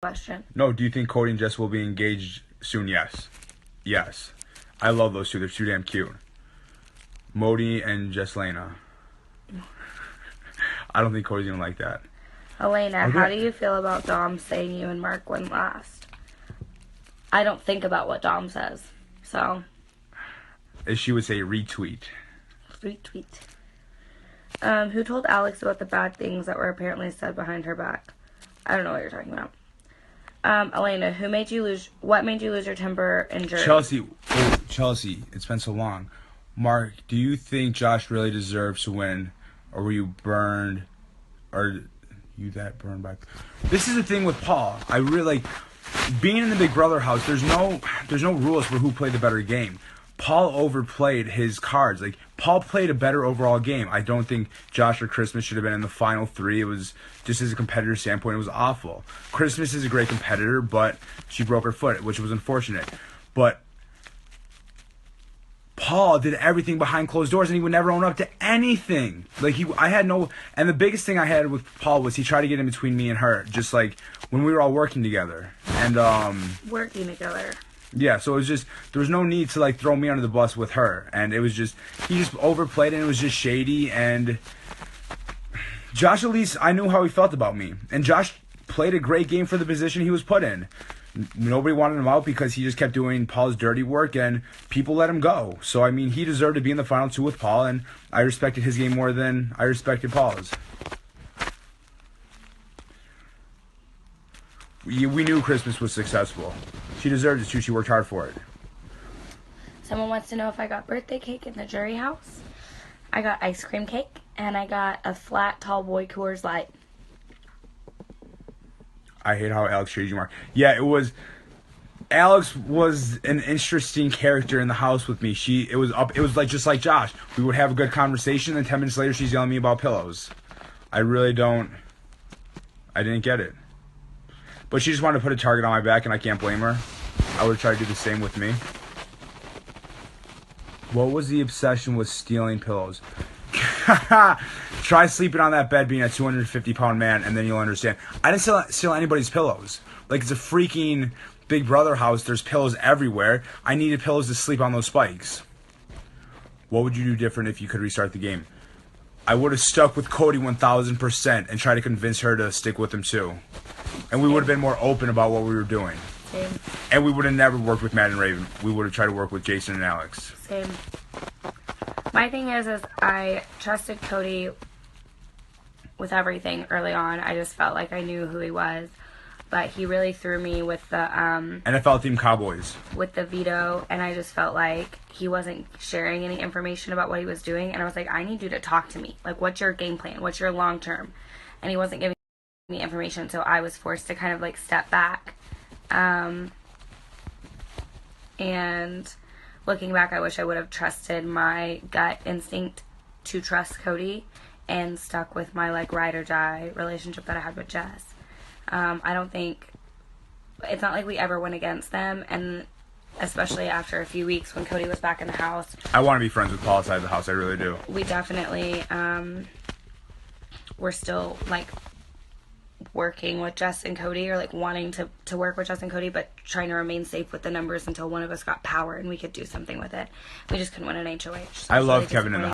question. No, do you think Cody and Jess will be engaged soon? Yes. Yes. I love those two. They're too damn cute. Modi and Elena. I don't think Cody's gonna like that. Elena, Okay. how do you feel about Dom saying you and Mark won last? I don't think about what Dom says, so. As she would say, retweet. Retweet. Who told Alex about the bad things that were apparently said behind her back? I don't know what you're talking about. Elena, what made you lose your temper in jury? Chelsea, it's been so long. Mark, do you think Josh really deserves to win, or were you burned, or you that burned by? This is the thing with Paul. I really like being in the Big Brother house. There's no rules for who played the better game. Paul overplayed his cards. Like, Paul played a better overall game. I don't think Josh or Christmas should have been in the final three. It was just as a competitor standpoint, it was awful. Christmas is a great competitor, but she broke her foot, which was unfortunate. But Paul did everything behind closed doors, and he would never own up to anything. Like, and the biggest thing I had with Paul was he tried to get in between me and her, just like when we were all working together. And working together. Yeah, so it was just, there was no need to, like, throw me under the bus with her. And it was just, he just overplayed, and it was just shady. And Josh, at least, I knew how he felt about me. And Josh played a great game for the position he was put in. Nobody wanted him out because he just kept doing Paul's dirty work, and people let him go. So, I mean, he deserved to be in the final two with Paul, and I respected his game more than I respected Paul's. We knew Christmas was successful. She deserved it too. She worked hard for it. Someone wants to know if I got birthday cake in the jury house. I got ice cream cake, and I got a flat, tall boy Coors Light. I hate how Alex treated you, Mark. Yeah, it was. Alex was an interesting character in the house with me. It was just like Josh. We would have a good conversation, and 10 minutes later, she's yelling at me about pillows. I didn't get it. But she just wanted to put a target on my back, and I can't blame her. I would try to do the same with me. What was the obsession with stealing pillows? Try sleeping on that bed being a 250-pound man, and then you'll understand. I didn't steal anybody's pillows. Like, it's a freaking Big Brother house. There's pillows everywhere. I needed pillows to sleep on those spikes. What would you do different if you could restart the game? I would have stuck with Cody 1,000% and tried to convince her to stick with him too. And we would have been more open about what we were doing. Same. And we would have never worked with Matt and Raven. We would have tried to work with Jason and Alex. Same. My thing is I trusted Cody with everything early on. I just felt like I knew who he was. But he really threw me with the NFL Team Cowboys. With the veto, and I just felt like he wasn't sharing any information about what he was doing, and I was like, I need you to talk to me. Like, what's your game plan? What's your long term? And he wasn't giving me information, so I was forced to kind of like step back. And looking back, I wish I would have trusted my gut instinct to trust Cody and stuck with my like ride or die relationship that I had with Jess. I don't think, it's not like we ever went against them, and especially after a few weeks when Cody was back in the house. I want to be friends with Paul outside the house, I really do. We definitely, we're still, like, working with Jess and Cody, or, like, wanting to work with Jess and Cody, but trying to remain safe with the numbers until one of us got power and we could do something with it. We just couldn't win an HOH. So I love Kevin in the